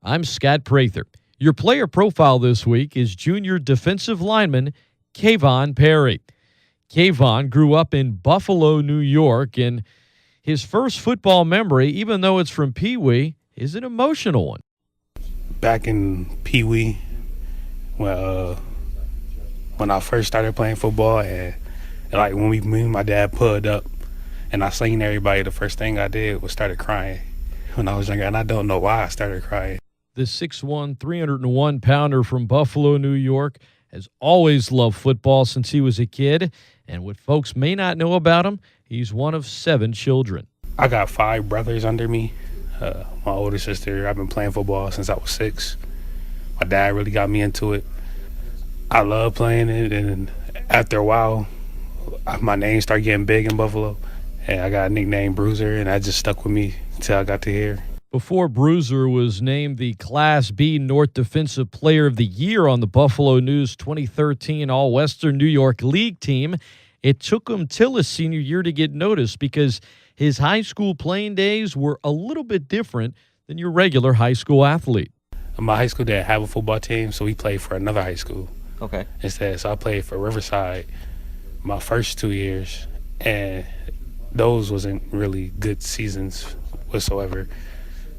I'm Scott Prather. Your player profile this week is junior defensive lineman Kevon Perry. Kevon grew up in Buffalo, New York, and his first football memory, even though it's from Pee Wee, is an emotional one. Back in Pee Wee, when I first started playing football, and like when me and my dad pulled up, and I seen everybody, the first thing I did was started crying when I was younger, and I don't know why I started crying. The 6'1", 301-pounder from Buffalo, New York, has always loved football since he was a kid, and what folks may not know about him, he's one of 7 children. I got 5 brothers under me. My older sister, I've been playing football since I was 6. My dad really got me into it. I love playing it, and after a while, my name started getting big in Buffalo, and I got a nickname Bruiser, and that just stuck with me until I got to here. Before Bruiser was named the Class B North Defensive Player of the Year on the Buffalo News 2013 All-Western New York League team, it took him till his senior year to get noticed because his high school playing days were a little bit different than your regular high school athlete. My high school didn't have a football team, so we played for another high school. Okay. Instead, so I played for Riverside my first 2 years, and those wasn't really good seasons whatsoever.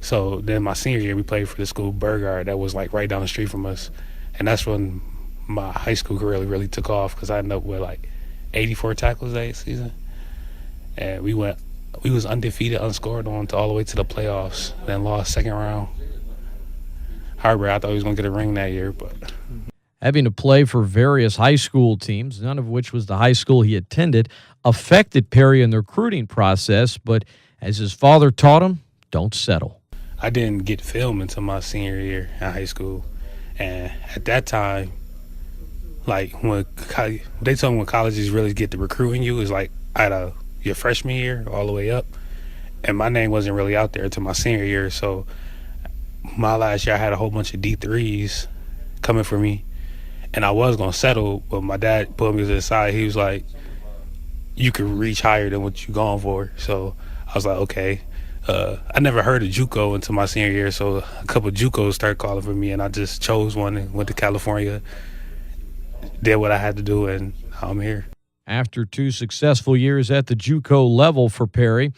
So then my senior year, we played for the school Burgard that was like right down the street from us, and that's when my high school career really took off because I ended up with like 84 tackles that season, and we was undefeated, unscored on to all the way to the playoffs, then lost second round. However, I thought he was going to get a ring that year, but having to play for various high school teams, none of which was the high school he attended, affected Perry in the recruiting process, but as his father taught him, don't settle. I didn't get film until my senior year in high school, and at that time, like when they told me when colleges really get to recruiting you is like out your freshman year all the way up, and my name wasn't really out there until my senior year. So my last year I had a whole bunch of D3s coming for me, and I was gonna settle, but my dad pulled me to the side. He was like, "You could reach higher than what you're going for." So I was like, okay. I never heard of JUCO until my senior year, so a couple of JUCOs started calling for me, and I just chose one and went to California, did what I had to do, and now I'm here. After 2 successful years at the JUCO level for Perry,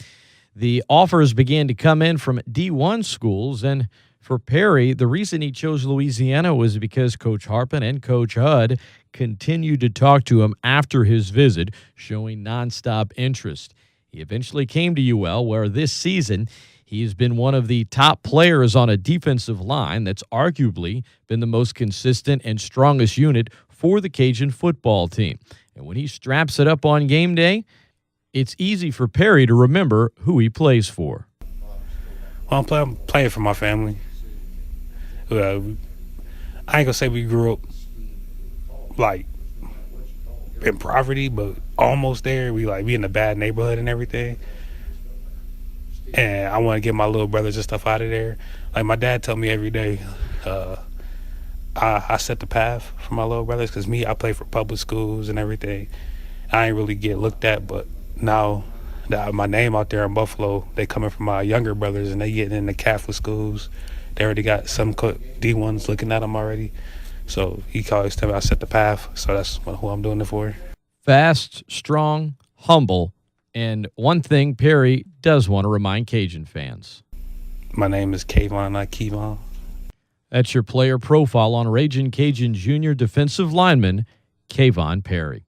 the offers began to come in from D1 schools, and for Perry, the reason he chose Louisiana was because Coach Harpin and Coach Hudd continued to talk to him after his visit, showing nonstop interest. He eventually came to UL, where this season he's been one of the top players on a defensive line that's arguably been the most consistent and strongest unit for the Cajun football team. And when he straps it up on game day, it's easy for Perry to remember who he plays for. Well, I'm playing for my family. I ain't gonna say we grew up like in poverty, but almost there. We in a bad neighborhood and everything, and I want to get my little brothers and stuff out of there. Like my dad told me every day, I set the path for my little brothers because I play for public schools and everything. I ain't really get looked at, but now that my name out there in Buffalo, they coming from my younger brothers and they getting into Catholic schools. They already got some D1s looking at them already. So he always tell me I set the path, so that's who I'm doing it for. Fast, strong, humble, and one thing Perry does want to remind Cajun fans. My name is Kevon, not Kevon. That's your player profile on Ragin Cajun junior defensive lineman Kevon Perry.